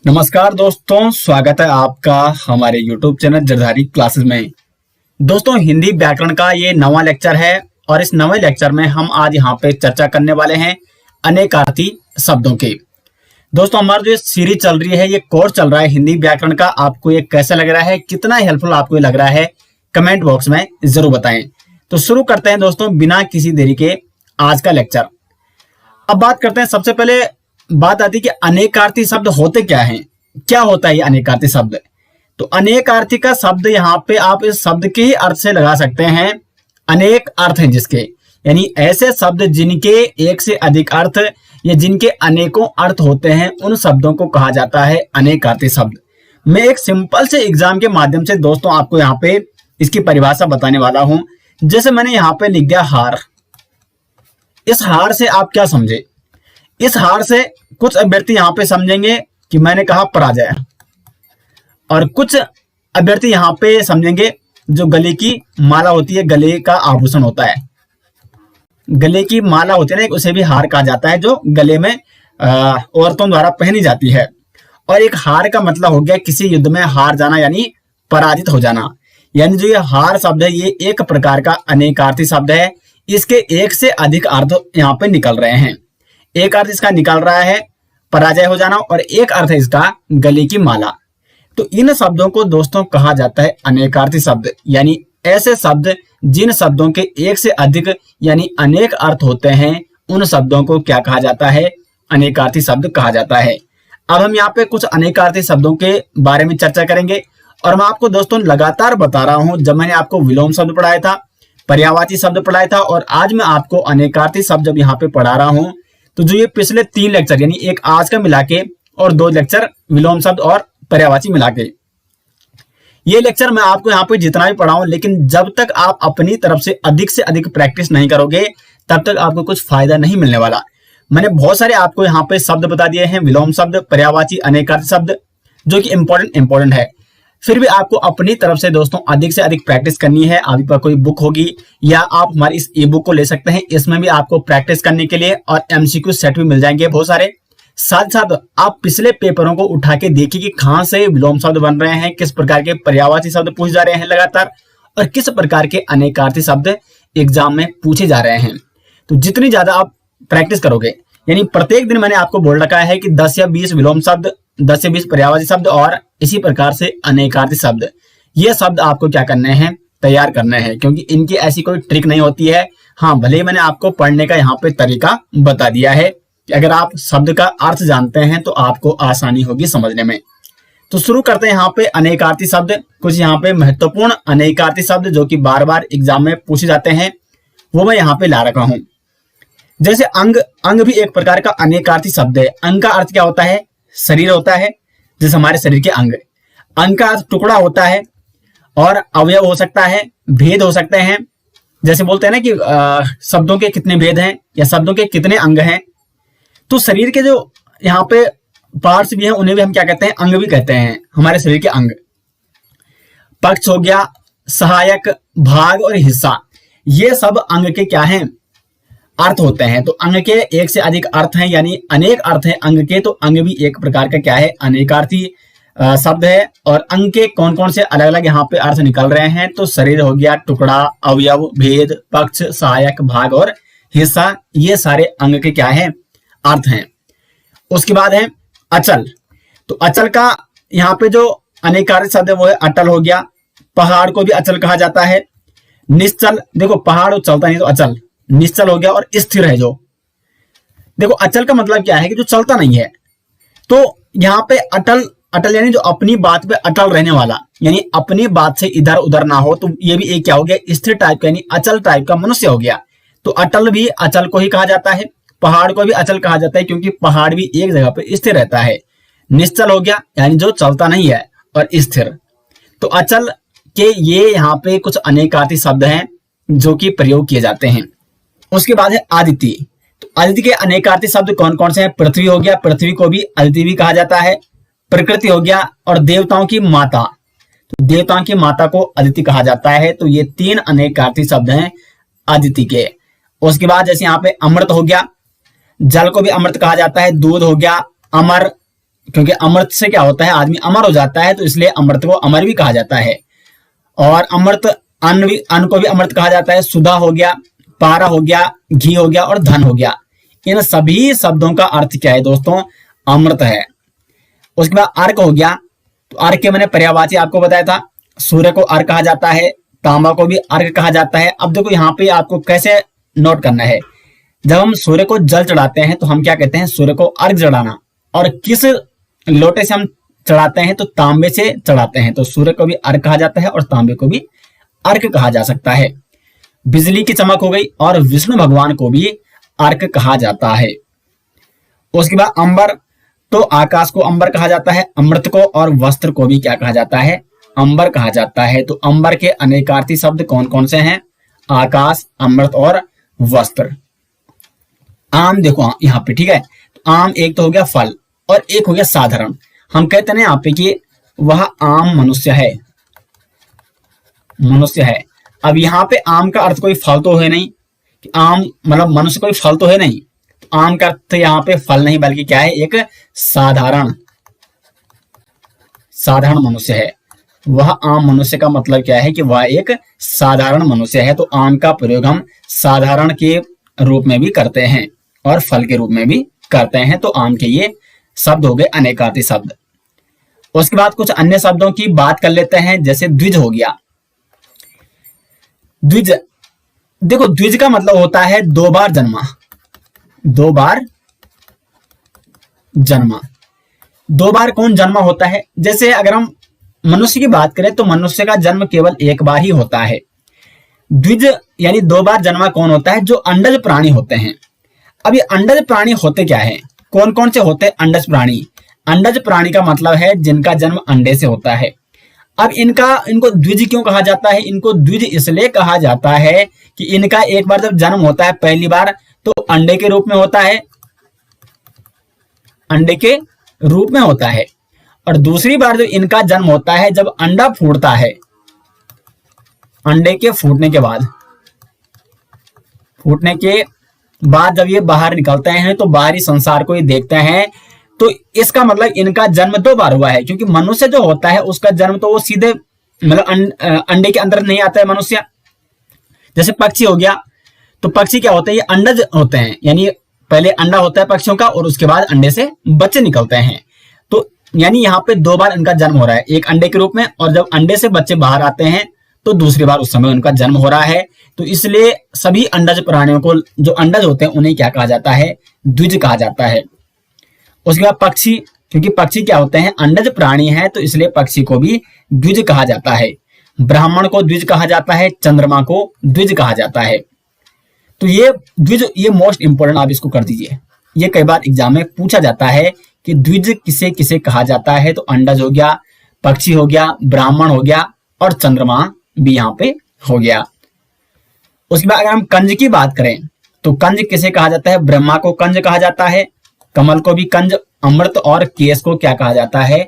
नमस्कार दोस्तों, स्वागत है आपका हमारे YouTube चैनल जरधारी क्लासेस में। दोस्तों, हिंदी व्याकरण का ये नवा लेक्चर है और इस नवे लेक्चर में हम आज यहाँ पे चर्चा करने वाले हैं अनेकार्थी शब्दों के। दोस्तों, हमारा जो सीरीज चल रही है, ये कोर्स चल रहा है हिंदी व्याकरण का, आपको ये कैसा लग रहा है, कितना हेल्पफुल आपको ये लग रहा है, कमेंट बॉक्स में जरूर बताएं। तो शुरू करते हैं दोस्तों बिना किसी देरी के आज का लेक्चर। अब बात करते हैं, सबसे पहले बात आती है कि अनेकार्थी शब्द होते क्या हैं, क्या होता है ये अनेकार्थी शब्द। तो अनेकार्थी का शब्द यहाँ पे आप इस शब्द के ही अर्थ से लगा सकते हैं। अनेक अर्थ हैं जिसके, यानी ऐसे शब्द जिनके एक से अधिक अर्थ या जिनके अनेकों अर्थ होते हैं, उन शब्दों को कहा जाता है अनेकार्थी शब्द। मैं एक सिंपल से एग्जाम के माध्यम से दोस्तों आपको यहाँ पे इसकी परिभाषा बताने वाला हूं। जैसे मैंने यहाँ पे लिख दिया हार। इस हार से आप क्या समझे? इस हार से कुछ अभ्यर्थी यहां पे समझेंगे कि मैंने कहा पराजय, और कुछ अभ्यर्थी यहां पे समझेंगे जो गले की माला होती है, गले का आभूषण होता है, गले की माला होती है ना, उसे भी हार कहा जाता है, जो गले में औरतों द्वारा पहनी जाती है। और एक हार का मतलब हो गया किसी युद्ध में हार जाना, यानी पराजित हो जाना। यानी जो ये हार शब्द है, ये एक प्रकार का अनेकार्थी शब्द है। इसके एक से अधिक अर्थ यहाँ पे निकल रहे हैं। एक अर्थ इसका निकल रहा है पराजय हो जाना, और एक अर्थ है इसका गले की माला। तो इन शब्दों को दोस्तों कहा जाता है अनेकार्थी शब्द, यानी ऐसे शब्द जिन शब्दों के एक से अधिक यानी अनेक अर्थ होते हैं, उन शब्दों को क्या कहा जाता है? अनेकार्थी शब्द कहा जाता है। अब हम यहाँ पे कुछ अनेकार्थी शब्दों के बारे में चर्चा करेंगे, और मैं आपको दोस्तों लगातार बता रहा हूं, जब मैंने आपको विलोम शब्द पढ़ाया था, पर्यायवाची शब्द पढ़ाया था, और आज मैं आपको अनेकार्थी शब्द जब यहाँ पे पढ़ा रहा हूं, तो जो ये पिछले 3 लेक्चर, यानी एक आज का मिला के और 2 लेक्चर विलोम शब्द और पर्यायवाची मिला के, ये लेक्चर मैं आपको यहाँ पे जितना भी पढ़ाऊं, लेकिन जब तक आप अपनी तरफ से अधिक प्रैक्टिस नहीं करोगे, तब तक आपको कुछ फायदा नहीं मिलने वाला। मैंने बहुत सारे आपको यहाँ पे शब्द बता दिए हैं, विलोम शब्द, पर्यायवाची, अनेकार्थी शब्द, जो कि इंपॉर्टेंट है। फिर भी आपको अपनी तरफ से दोस्तों अधिक से अधिक प्रैक्टिस करनी है। आपके पास कोई बुक होगी या आप हमारी इस ई बुक को ले सकते हैं, इसमें भी आपको प्रैक्टिस करने के लिए और एमसीक्यू सेट भी मिल जाएंगे बहुत सारे। साथ साथ आप पिछले पेपरों को उठा के देखिए कि कहां से विलोम शब्द बन रहे हैं, किस प्रकार के पर्यायवाची शब्द पूछे जा रहे हैं लगातार, और किस प्रकार के अनेकार्थी शब्द एग्जाम में पूछे जा रहे हैं। तो जितनी ज्यादा आप प्रैक्टिस करोगे, यानी प्रत्येक दिन मैंने आपको बोल रखा है कि 10 या 20 विलोम शब्द, 10 से 20 पर्यायवाची शब्द और इसी प्रकार से अनेकार्थी शब्द, ये शब्द आपको क्या करने हैं? तैयार करने हैं, क्योंकि इनकी ऐसी कोई ट्रिक नहीं होती है। हाँ, भले ही मैंने आपको पढ़ने का यहाँ पे तरीका बता दिया है कि अगर आप शब्द का अर्थ जानते हैं तो आपको आसानी होगी समझने में। तो शुरू करते हैं यहाँ पे अनेकार्थी शब्द। कुछ यहाँ पे महत्वपूर्ण अनेकार्थी शब्द जो कि बार बार एग्जाम में पूछे जाते हैं, वो मैं यहाँ पे ला रखा हूं। जैसे अंग। अंग भी एक प्रकार का अनेकार्थी शब्द है। अंग का अर्थ क्या होता है? शरीर होता है, जैसे हमारे शरीर के अंग। अंग का अर्थ टुकड़ा होता है, और अवयव हो सकता है, भेद हो सकते हैं। जैसे बोलते हैं ना कि शब्दों के कितने भेद हैं या शब्दों के कितने अंग हैं। तो शरीर के जो यहाँ पे पार्ट्स भी हैं, उन्हें भी हम क्या कहते हैं? अंग भी कहते हैं, हमारे शरीर के अंग। पक्ष हो गया, सहायक, भाग और हिस्सा, ये सब अंग के क्या हैं? अर्थ होते हैं। तो अंग के एक से अधिक अर्थ हैं, यानी अनेक अर्थ हैं अंग के। तो अंग भी एक प्रकार का क्या है? अनेकार्थी शब्द है। और अंग के कौन कौन से अलग अलग यहाँ पे अर्थ निकल रहे हैं? तो शरीर हो गया, टुकड़ा, अवयव, भेद, पक्ष, सहायक, भाग और हिस्सा, ये सारे अंग के क्या है? अर्थ हैं। उसके बाद है अचल। तो अचल का यहाँ पे जो अनेकार्थी शब्द है वो है अटल हो गया। पहाड़ को भी अचल कहा जाता है। निश्चल, देखो पहाड़ चलता नहीं तो अचल, निश्चल हो गया। और स्थिर है जो, देखो अचल का मतलब क्या है? कि जो चलता नहीं है। तो यहाँ पे अटल, अटल यानी जो अपनी बात पे अटल रहने वाला, यानी अपनी बात से इधर उधर ना हो। तो ये भी एक क्या हो गया? स्थिर टाइप का, यानी अचल टाइप का मनुष्य हो गया। तो अटल भी अचल को ही कहा जाता है। पहाड़ को भी अचल कहा जाता है, क्योंकि पहाड़ भी एक जगह पे स्थिर रहता है। निश्चल हो गया, यानी जो चलता नहीं है, और स्थिर। तो अचल के ये यहाँ पे कुछ अनेकार्थी शब्द हैं जो कि प्रयोग किए जाते हैं। उसके बाद है आदिति। तो आदिति के अनेकार्थी शब्द कौन कौन से हैं? पृथ्वी हो गया, पृथ्वी को भी आदिति भी कहा जाता है। प्रकृति हो गया, और देवताओं की माता, तो देवताओं की माता को आदिति कहा जाता है। तो ये 3 अनेकार्थी शब्द हैं आदिति के। उसके बाद जैसे यहाँ पे अमृत हो गया, जल को भी अमृत कहा जाता है। दूध हो गया, अमर, क्योंकि अमृत से क्या होता है, आदमी अमर हो जाता है, तो इसलिए अमृत को अमर भी कहा जाता है। और अमृत अन्न को भी अमृत कहा जाता है। सुधा हो गया, पारा हो गया, घी हो गया और धन हो गया। इन सभी शब्दों का अर्थ क्या है दोस्तों, अमृत है। उसके बाद अर्क हो गया, तो अर्क के मैंने पर्यायवाची आपको बताया था। सूर्य को अर्क कहा जाता है, तांबा को भी अर्क कहा जाता है। अब देखो यहाँ पे आपको कैसे नोट करना है, जब हम सूर्य को जल चढ़ाते हैं तो हम क्या कहते हैं, सूर्य को अर्घ चढ़ाना। और किस लोटे से हम चढ़ाते हैं, तो तांबे से चढ़ाते हैं, तो सूर्य को भी अर्घ कहा जाता है और तांबे को भी अर्घ कहा जा सकता है। बिजली की चमक हो गई, और विष्णु भगवान को भी अर्घ कहा जाता है। उसके बाद अंबर, तो आकाश को अंबर कहा जाता है। अमृत को और वस्त्र को भी क्या कहा जाता है, अंबर कहा जाता है। तो अंबर के अनेकार्थी शब्द कौन कौन से हैं, आकाश, अमृत और वस्त्र। आम देखो यहाँ पे, ठीक है, तो आम एक तो हो गया फल और एक हो गया साधारण। हम कहते हैं यहाँ पे कि वह आम मनुष्य है, मनुष्य है। अब यहाँ पे आम का अर्थ कोई फल तो है नहीं, कि आम मतलब मनुष्य कोई फल तो है नहीं, तो आम का अर्थ यहाँ पे फल नहीं बल्कि क्या है, एक साधारण, साधारण मनुष्य है। वह आम मनुष्य का मतलब क्या है कि वह एक साधारण मनुष्य है। तो आम का प्रयोग हम साधारण के रूप में भी करते हैं और फल के रूप में भी करते हैं। तो आम के ये शब्द हो गए अनेकार्थी शब्द। उसके बाद कुछ अन्य शब्दों की बात कर लेते हैं, जैसे द्विज हो गया। द्विज, देखो द्विज का मतलब होता है दो बार जन्मा, दो बार जन्मा। दो बार कौन जन्मा होता है, जैसे अगर हम मनुष्य की बात करें तो मनुष्य का जन्म केवल एक बार ही होता है। द्विज यानी दो बार जन्मा कौन होता है, जो अंडज प्राणी होते हैं। अब ये अंडज प्राणी होते क्या है, कौन कौन से होते हैं अंडज प्राणी। अंडज प्राणी का मतलब है जिनका जन्म अंडे से होता है। अब इनको द्विज क्यों कहा जाता है, इनको द्विज इसलिए कहा जाता है कि इनका एक बार जब जन्म होता है पहली बार तो अंडे के रूप में होता है, अंडे के रूप में होता है। और दूसरी बार जब इनका जन्म होता है जब अंडा फूटता है, अंडे के फूटने के बाद, फूटने के बाद जब ये बाहर निकलते हैं तो बाहरी संसार को ये देखते हैं, तो इसका मतलब इनका जन्म दो बार हुआ है। क्योंकि मनुष्य जो होता है उसका जन्म तो वो सीधे मतलब अंडे के अंदर नहीं आता है मनुष्य। जैसे पक्षी हो गया, तो पक्षी क्या होते हैं, ये अंडज होते हैं, यानी पहले अंडा होता है पक्षियों का और उसके बाद अंडे से बच्चे निकलते हैं। तो यानी यहाँ पे दो बार इनका जन्म हो रहा है, एक अंडे के रूप में, और जब अंडे से बच्चे बाहर आते हैं तो दूसरी बार उस समय उनका जन्म हो रहा है। तो इसलिए सभी अंडज प्राणियों को, जो अंडज होते हैं उन्हें क्या कहा जाता है, द्विज कहा जाता है। उसके बाद पक्षी, क्योंकि पक्षी क्या होते हैं, अंडज प्राणी है, तो इसलिए पक्षी को भी द्विज कहा जाता है। ब्राह्मण को द्विज कहा जाता है, चंद्रमा को द्विज कहा जाता है। तो ये द्विज, ये मोस्ट इंपोर्टेंट, आप इसको कर दीजिए, ये कई बार एग्जाम में पूछा जाता है कि द्विज किसे किसे कहा जाता है। तो अंडज हो गया, पक्षी हो गया, ब्राह्मण हो गया और चंद्रमा भी यहाँ पे हो गया। उसके बाद अगर हम कंज की बात करें तो कंज किसे कहा जाता है, ब्रह्मा को कंज कहा जाता है, कमल को भी कंज, अमृत और केस को क्या कहा जाता है,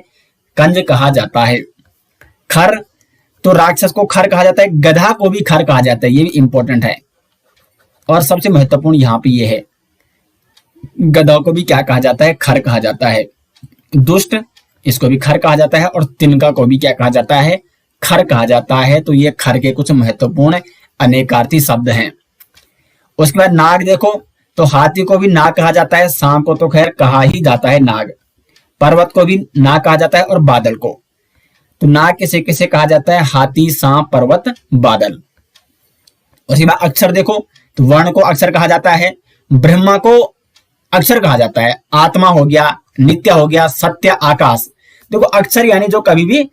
कंज कहा जाता है। खर, तो राक्षस को खर कहा जाता है, गधा को भी खर कहा जाता है, ये भी इंपॉर्टेंट है। और सबसे महत्वपूर्ण यहाँ पे ये है, गधा को भी क्या कहा जाता है, खर कहा जाता है। दुष्ट, इसको भी खर कहा जाता है, और तिनका को भी क्या कहा जाता है, खर कहा जाता है। तो ये खर के कुछ महत्वपूर्ण अनेकार्थी शब्द हैं। उसके बाद नाग देखो, तो हाथी को भी नाग कहा जाता है, सांप को तो खैर कहा ही जाता है नाग, पर्वत को भी नाग कहा जाता है और बादल को। तो नाग किसे किसे कहा जाता है, हाथी, सांप, पर्वत, बादल। उसके बाद अक्षर देखो, तो वर्ण को अक्षर कहा जाता है, ब्रह्मा को अक्षर कहा जाता है, आत्मा हो गया, नित्य हो गया, सत्य, आकाश। देखो अक्षर यानी जो कभी भी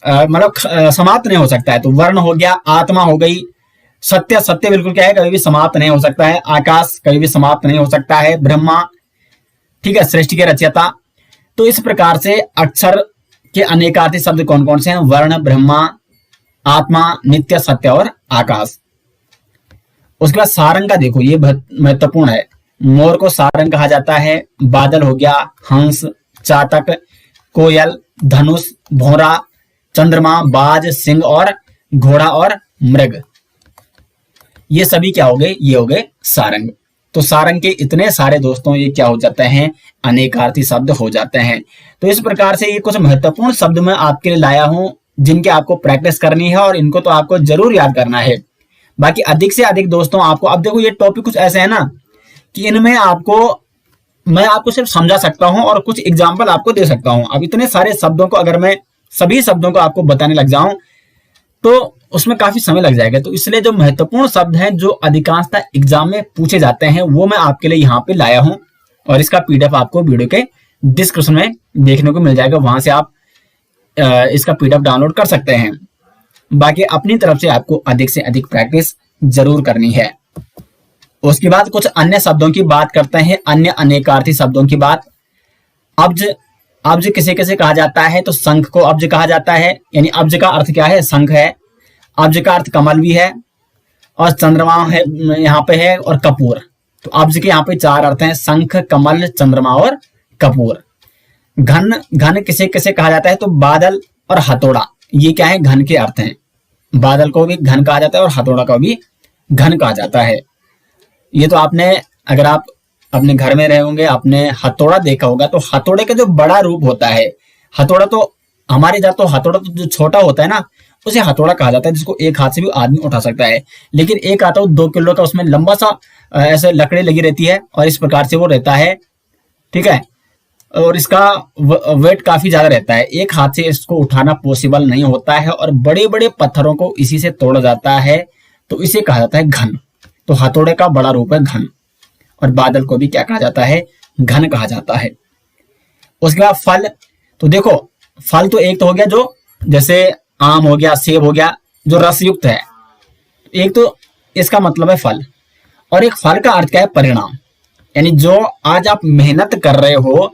मतलब समाप्त नहीं हो सकता है। तो वर्ण हो गया, आत्मा हो गई, सत्य, सत्य बिल्कुल क्या है, कभी भी समाप्त नहीं हो सकता है, आकाश कभी भी समाप्त नहीं हो सकता है, ब्रह्मा, ठीक है, सृष्टि के रचयिता। तो इस प्रकार से अक्षर के अनेकार्थी शब्द कौन कौन से हैं, वर्ण, ब्रह्मा, आत्मा, नित्य, सत्य और आकाश। उसके बाद सारंग का देखो, ये महत्वपूर्ण है। मोर को सारंग कहा जाता है, बादल हो गया, हंस, चातक, कोयल, धनुष, भौरा, चंद्रमा, बाज, सिंह और घोड़ा और मृग। ये सभी क्या हो गए, ये हो गए सारंग। तो सारंग के इतने सारे दोस्तों ये क्या हो जाते हैं, अनेकार्थी शब्द हो जाते हैं। तो इस प्रकार से ये कुछ महत्वपूर्ण शब्द मैं आपके लिए लाया हूं जिनके आपको प्रैक्टिस करनी है और इनको तो आपको जरूर याद करना है। बाकी अधिक से अधिक दोस्तों आपको, अब देखो ये टॉपिक कुछ ऐसे है ना कि इनमें मैं आपको सिर्फ समझा सकता हूं और कुछ एग्जाम्पल आपको दे सकता हूं। अब इतने सारे शब्दों को अगर मैं सभी शब्दों को आपको बताने लग जाऊं तो उसमें काफी समय लग जाएगा। तो इसलिए जो महत्वपूर्ण शब्द हैं जो अधिकांशतः एग्जाम में पूछे जाते हैं वो मैं आपके लिए यहाँ पे लाया हूं और इसका पीडीएफ आपको वीडियो के डिस्क्रिप्शन में देखने को मिल जाएगा, वहां से आप इसका पीडीएफ डाउनलोड कर सकते हैं। बाकी अपनी तरफ से आपको अधिक से अधिक प्रैक्टिस जरूर करनी है। उसके बाद कुछ अन्य शब्दों की बात करते हैं, अन्य अनेकार्थी शब्दों की बात। अब्ज, अब्ज किसे किसे कहा जाता है, तो शंख को अब्ज कहा जाता है, यानी अब्ज का अर्थ क्या है, शंख है। अब्ज का अर्थ कमल भी है और चंद्रमा है यहाँ पे है, और कपूर। तो अब्ज के यहाँ पे 4 अर्थ हैं, शंख, कमल, चंद्रमा और कपूर। घन, घन किसे किसे कहा जाता है, तो बादल और हथौड़ा, ये क्या है, घन के अर्थ हैं। बादल को भी घन कहा जाता है और हथौड़ा को भी घन कहा जाता है। ये तो आपने, अगर आप अपने घर में रहे होंगे, आपने हथौड़ा देखा होगा, तो हथौड़े का जो बड़ा रूप होता है, हथौड़ा तो हमारे जात तो हथौड़ा तो जो छोटा होता है ना उसे हथौड़ा कहा जाता है, जिसको एक हाथ से भी आदमी उठा सकता है। लेकिन एक आता है 2 किलो का, उसमें लंबा सा ऐसे लकड़ी लगी रहती है और इस प्रकार से वो रहता है, ठीक है, और इसका वेट काफी ज्यादा रहता है, एक हाथ से इसको उठाना पॉसिबल नहीं होता है और बड़े बड़े पत्थरों को इसी से तोड़ा जाता है, तो इसे कहा जाता है घन। तो हथौड़े का बड़ा रूप है घन, और बादल को भी क्या कहा जाता है, घन कहा जाता है। उसके बाद फल, तो देखो फल तो एक तो हो गया जो जैसे आम हो गया, सेब हो गया, जो रसयुक्त है, एक तो इसका मतलब है फल। और एक फल का अर्थ क्या है, परिणाम, यानी जो आज आप मेहनत कर रहे हो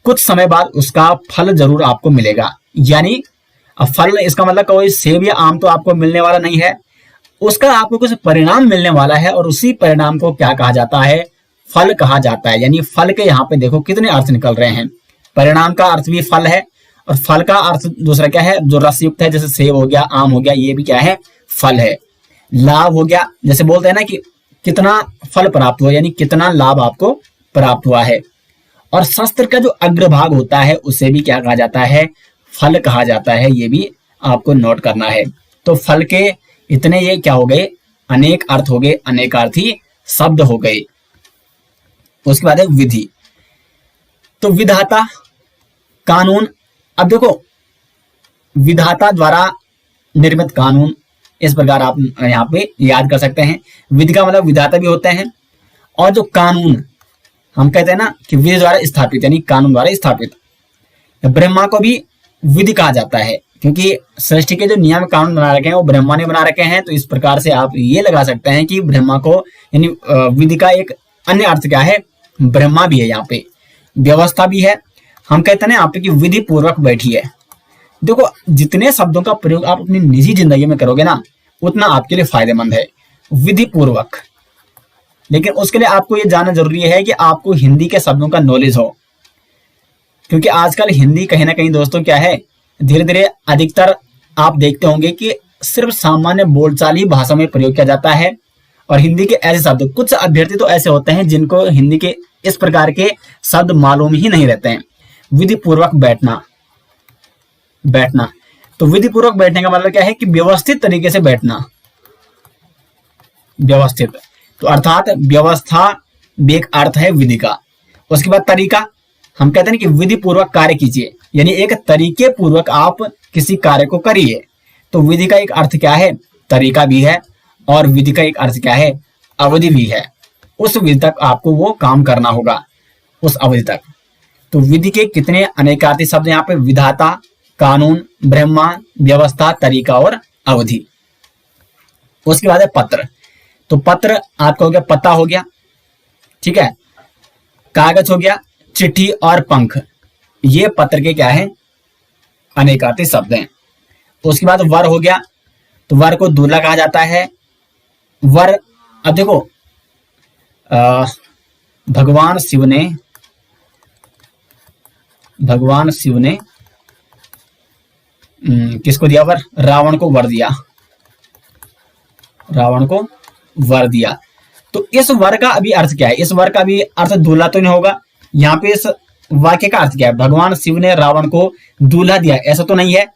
कुछ समय बाद उसका फल जरूर आपको मिलेगा। यानी अब फल, इसका मतलब कोई सेब या आम तो आपको मिलने वाला नहीं है, उसका आपको कुछ परिणाम मिलने वाला है और उसी परिणाम को क्या कहा जाता है, फल कहा जाता है। यानी फल के यहाँ पे देखो कितने अर्थ निकल रहे हैं, परिणाम का अर्थ भी फल है और फल का अर्थ दूसरा क्या है, जो रसयुक्त है, जैसे सेब हो गया, आम हो गया, ये भी क्या है, फल है। लाभ हो गया, जैसे बोलते हैं ना कि कितना फल प्राप्त हुआ, यानी कितना लाभ आपको प्राप्त हुआ है। और शस्त्र का जो अग्रभाग होता है उसे भी क्या कहा जाता है, फल कहा जाता है, ये भी आपको नोट करना है। तो फल के इतने ये क्या हो गए, अनेक अर्थ हो गए, अनेकार्थी शब्द हो गए। उसके बाद है विधि, तो विधाता, कानून। अब देखो विधाता द्वारा निर्मित कानून, इस प्रकार आप यहाँ पे याद कर सकते हैं। विधि का मतलब विधाता भी होते हैं, और जो कानून हम कहते हैं ना कि विधि द्वारा स्थापित, यानी कानून द्वारा स्थापित। ब्रह्मा को भी विधि कहा जाता है क्योंकि सृष्टि के जो नियम कानून बना रखे हैं वो ब्रह्मा ने बना रखे हैं। तो इस प्रकार से आप ये लगा सकते हैं कि ब्रह्मा को, यानी विधि का एक अन्य अर्थ क्या है, ब्रह्मा भी है यहाँ पे, व्यवस्था भी है। हम कहते हैं ना यहाँ पे कि विधि पूर्वक बैठिए। देखो जितने शब्दों का प्रयोग आप अपनी निजी जिंदगी में करोगे ना उतना आपके लिए फायदेमंद है, विधि पूर्वक। लेकिन उसके लिए आपको ये जानना जरूरी है कि आपको हिंदी के शब्दों का नॉलेज हो, क्योंकि आजकल हिंदी कहीं ना कहीं दोस्तों क्या है, धीरे धीरे अधिकतर आप देखते होंगे कि सिर्फ सामान्य बोलचाल ही भाषा में प्रयोग किया जाता है। और हिंदी के ऐसे शब्द, कुछ अभ्यर्थी तो ऐसे होते हैं जिनको हिंदी के इस प्रकार के शब्द मालूम ही नहीं रहते हैं। विधि पूर्वक बैठना, बैठना, तो विधि पूर्वक बैठने का मतलब क्या है कि व्यवस्थित तरीके से बैठना, व्यवस्थित, तो अर्थात व्यवस्था भी एक अर्थ है विधि का। उसके बाद तरीका, हम कहते हैं कि विधि पूर्वक कार्य कीजिए, यानी एक तरीके पूर्वक आप किसी कार्य को करिए। तो विधि का एक अर्थ क्या है, तरीका भी है, और विधि का एक अर्थ क्या है, अवधि भी है। उस विधि तक आपको वो काम करना होगा, उस अवधि तक। तो विधि के कितने अनेकार्थी शब्द यहाँ पे, विधाता, कानून, ब्रह्मा, व्यवस्था, तरीका और अवधि। उसके बाद है पत्र, तो पत्र आपका हो गया, पता हो गया, ठीक है, कागज हो गया, चिट्ठी और पंख, ये पत्र के क्या है, अनेकार्थी शब्द हैं। उसके बाद वर हो गया, तो वर को दूल्हा कहा जाता है। वर, अब देखो भगवान शिव ने किसको दिया वर, रावण को वर दिया, रावण को वर दिया। तो इस वर का अभी अर्थ क्या है? इस वर का अभी अर्थ दूल्हा तो नहीं होगा। यहाँ पे इस वाक्य का अर्थ क्या है? भगवान शिव ने रावण को दूल्हा दिया, ऐसा तो नहीं है।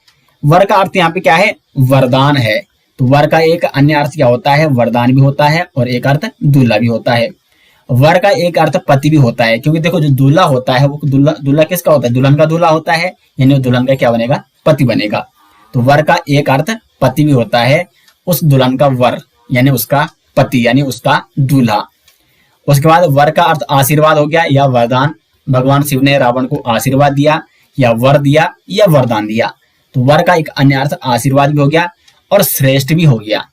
वर का अर्थ यहाँ पे क्या है? वरदान है। तो वर का एक अन्य अर्थ क्या होता है? वरदान भी होता है और एक अर्थ दूल्हा भी होता है। वर का एक अर्थ पति भी होता है, क्योंकि देखो जो दूल्हा होता है वो दूल्हा किसका होता है? दुल्हन का दूल्हा होता है, यानी दुल्हन का क्या बनेगा? पति बनेगा। तो वर का एक अर्थ पति भी होता है, उस दुल्हन का वर यानी उसका पति यानी उसका दूल्हा। उसके बाद वर का अर्थ आशीर्वाद हो गया या वरदान। भगवान शिव ने रावण को आशीर्वाद दिया या वर दिया या वरदान दिया। तो वर का एक अन्य अर्थ आशीर्वाद भी हो गया और श्रेष्ठ भी हो गया।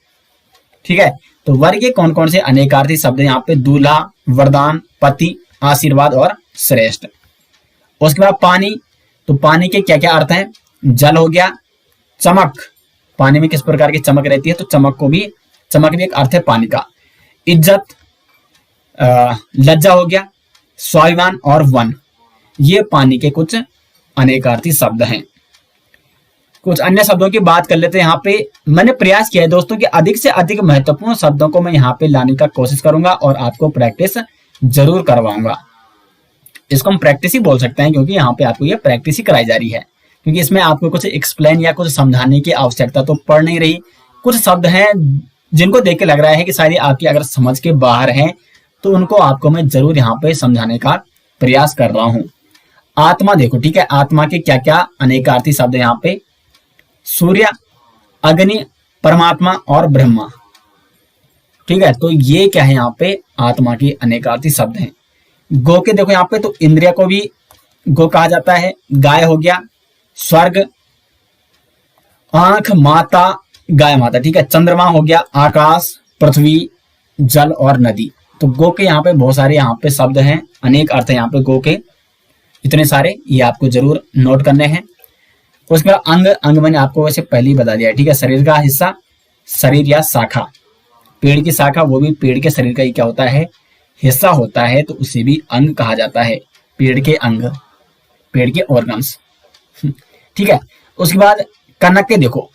ठीक है, तो वर के कौन कौन से अनेकार्थी शब्द यहाँ पे? दूल्हा, वरदान, पति, आशीर्वाद और श्रेष्ठ। उसके बाद पानी, तो पानी के क्या क्या अर्थ हैं? जल हो गया, चमक, पानी में किस प्रकार की चमक रहती है, तो चमक भी एक अर्थ है पानी का। इज्जत, लज्जा हो गया, स्वाभिमान और वन, ये पानी के कुछ अनेकार्थी शब्द हैं। कुछ अन्य शब्दों की बात कर लेते हैं। यहाँ पे मैंने प्रयास किया है दोस्तों कि अधिक से अधिक महत्वपूर्ण शब्दों को मैं यहाँ पे लाने का कोशिश करूंगा और आपको प्रैक्टिस जरूर करवाऊंगा। इसको हम प्रैक्टिस ही बोल सकते हैं, क्योंकि यहाँ पे आपको ये प्रैक्टिस ही कराई जा रही है, क्योंकि इसमें आपको कुछ एक्सप्लेन या कुछ समझाने की आवश्यकता तो पड़ नहीं रही। कुछ शब्द हैं जिनको देख के लग रहा है कि शायद आपकी अगर समझ के बाहर हैं, तो उनको आपको मैं जरूर यहाँ पे समझाने का प्रयास कर रहा हूँ। आत्मा देखो, ठीक है, आत्मा के क्या क्या अनेकार्थी शब्द है यहाँ पे? सूर्य, अग्नि, परमात्मा और ब्रह्मा। ठीक है, तो ये क्या है यहाँ पे? आत्मा के अनेकार्थी शब्द हैं। गो के देखो यहाँ पे, तो इंद्रिया को भी गो कहा जाता है। गाय हो गया, स्वर्ग, आंख, माता, गाय माता। ठीक है, चंद्रमा हो गया, आकाश, पृथ्वी, जल और नदी। तो गो के यहाँ पे बहुत सारे यहाँ पे शब्द हैं, अनेक अर्थ है यहाँ पे गो के, इतने सारे, ये आपको जरूर नोट करने हैं। उसके बाद अंग, अंग मैंने आपको वैसे पहले ही बता दिया है। ठीक है, शरीर का हिस्सा, शरीर या शाखा, पेड़ की शाखा, वो भी पेड़ के शरीर का ही क्या होता है? हिस्सा होता है, तो उसे भी अंग कहा जाता है। पेड़ के अंग, पेड़ के ऑर्गन्स। ठीक है, उसके बाद कनक के देखो,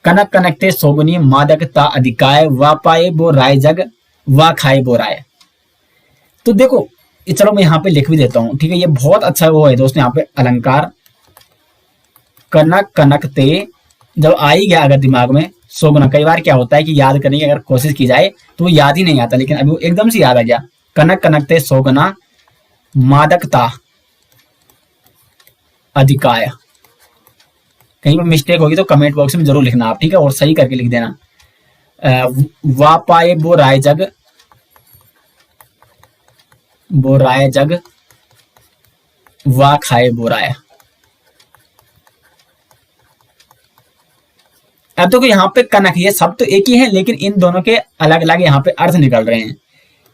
कनक कनकते सोगुनी मादकता अधिकाय वा पाए बो राय जग वा खाए बो राय। तो देखो चलो मैं यहाँ पे लिख भी देता हूँ। ठीक है, ये बहुत अच्छा वो है दोस्तों, यहाँ पे अलंकार। कनक कनकते जब आ ही गया अगर दिमाग में, सोगुना, कई बार क्या होता है कि याद करने की अगर कोशिश की जाए तो वो याद ही नहीं आता, लेकिन अभी वो एकदम से याद आ गया। कनक कनकते सोगुना मादकता अधिकाय। कहीं पर मिस्टेक होगी तो कमेंट बॉक्स में जरूर लिखना आप, ठीक है, और सही करके लिख देना। वा पाए बो राय जग, बो राय जग वा खाए बो राय। अब देखो यहाँ पे कनक, ये सब तो एक ही है, लेकिन इन दोनों के अलग अलग यहाँ पे अर्थ निकल रहे हैं।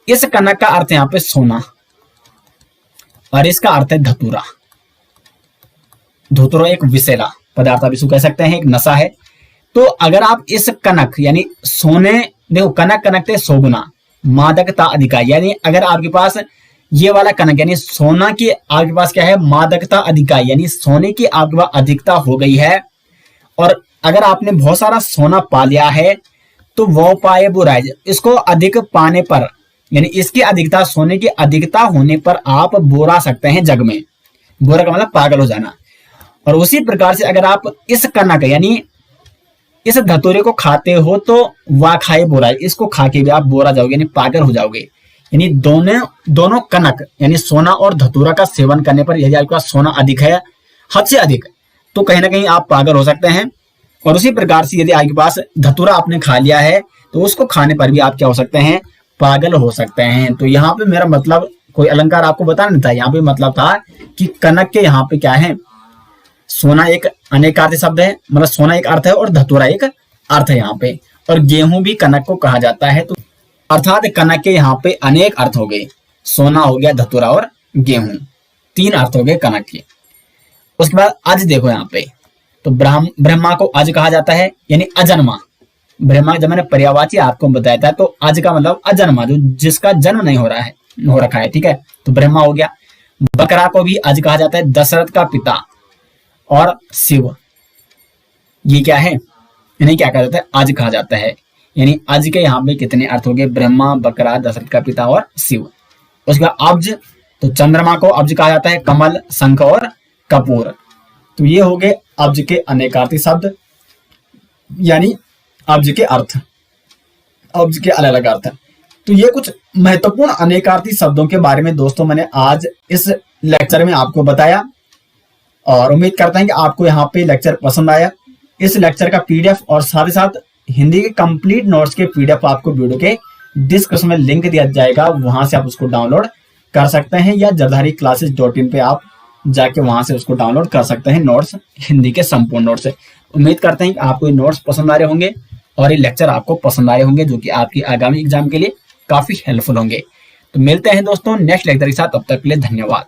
इस कनक का अर्थ यहाँ पे सोना और इसका अर्थ है धतूरा। धतूरा एक विषैला पदार्थ, आप इसको कह सकते हैं, एक नशा है। तो अगर आप इस कनक यानी सोने, देखो कनक कनकते सोगुना मादकता अधिकार, यानी अगर आपके पास ये वाला कनक यानी सोना की आपके पास क्या है? मादकता अधिकार, यानी सोने की आपके पास अधिकता हो गई है। और अगर आपने बहुत सारा सोना पा लिया है तो वो पाए बुराई, इसको अधिक पाने पर यानी इसकी अधिकता, सोने की अधिकता होने पर आप बोरा सकते हैं जग में। बोरा का मतलब पागल हो जाना। और उसी प्रकार से अगर आप इस कनक यानी इस धतूरे को खाते हो तो वा खाए बोरा, इसको खा के भी आप बोरा जाओगे यानी पागल हो जाओगे। यानी दोनों कनक यानी सोना और धतूरा का सेवन करने पर यदि आपके पास सोना अधिक है, हद से अधिक, तो कहीं ना कहीं आप पागल हो सकते हैं। और उसी प्रकार से यदि आपके पास धतूरा आपने खा लिया है तो उसको खाने पर भी आप क्या हो सकते हैं? पागल हो सकते हैं। तो यहाँ पे मेरा मतलब कोई अलंकार आपको बताना नहीं था, यहाँ पे मतलब था कि कनक के यहाँ पे क्या है? सोना एक अनेकार्थी शब्द है, मतलब सोना एक अर्थ है और धतूरा एक अर्थ है यहाँ पे। और गेहूं भी कनक को कहा जाता है, तो अर्थात कनक के यहाँ पे अनेक अर्थ हो गए। सोना हो गया, धतूरा और गेहूं, तीन अर्थ हो गए कनक के। उसके बाद अज देखो यहाँ पे, तो ब्रह्मा को अज कहा जाता है यानी अजन्मा। ब्रह्मा जब मैंने पर्यायवाची आपको बताया था, तो अज का मतलब अजन्मा, जो जिसका जन्म नहीं हो रहा है, हो रखा है। ठीक है, तो ब्रह्मा हो गया। बकरा को भी अज कहा जाता है, दशरथ का पिता और शिव, ये क्या है? इन्हें क्या कहा जाता है? अज कहा जाता है। यानी अज के यहाँ पे कितने अर्थ हो गए, ब्रह्मा, बकरा, दशरथ का पिता और शिव। उसके बाद अब्ज, तो चंद्रमा को अब्ज कहा जाता है, कमल, शंख और कपूर। तो ये हो गए अब्ज के अनेकार्थी शब्द, यानी अब्ज के अर्थ, अब्ज के अलग अलग अर्थ। तो ये कुछ महत्वपूर्ण अनेकार्थी शब्दों के बारे में दोस्तों मैंने आज इस लेक्चर में आपको बताया, और उम्मीद करता हूं कि आपको यहाँ पे लेक्चर पसंद आया। इस लेक्चर का पीडीएफ और साथ ही साथ हिंदी के कंप्लीट नोट्स के पीडीएफ आपको वीडियो के डिस्क्रिप्शन में लिंक दिया जाएगा, वहां से आप उसको डाउनलोड कर सकते हैं, या jardhariclasses.in पे आप जाके वहां से उसको डाउनलोड कर सकते हैं, नोट्स, हिंदी के संपूर्ण नोट्स। उम्मीद करते हैं कि आपको ये नोट्स पसंद आ रहे होंगे और ये लेक्चर आपको पसंद आ रहे होंगे, जो कि आपकी आगामी एग्जाम के लिए काफी हेल्पफुल होंगे। तो मिलते हैं दोस्तों नेक्स्ट लेक्चर के साथ, तब तक के लिए धन्यवाद।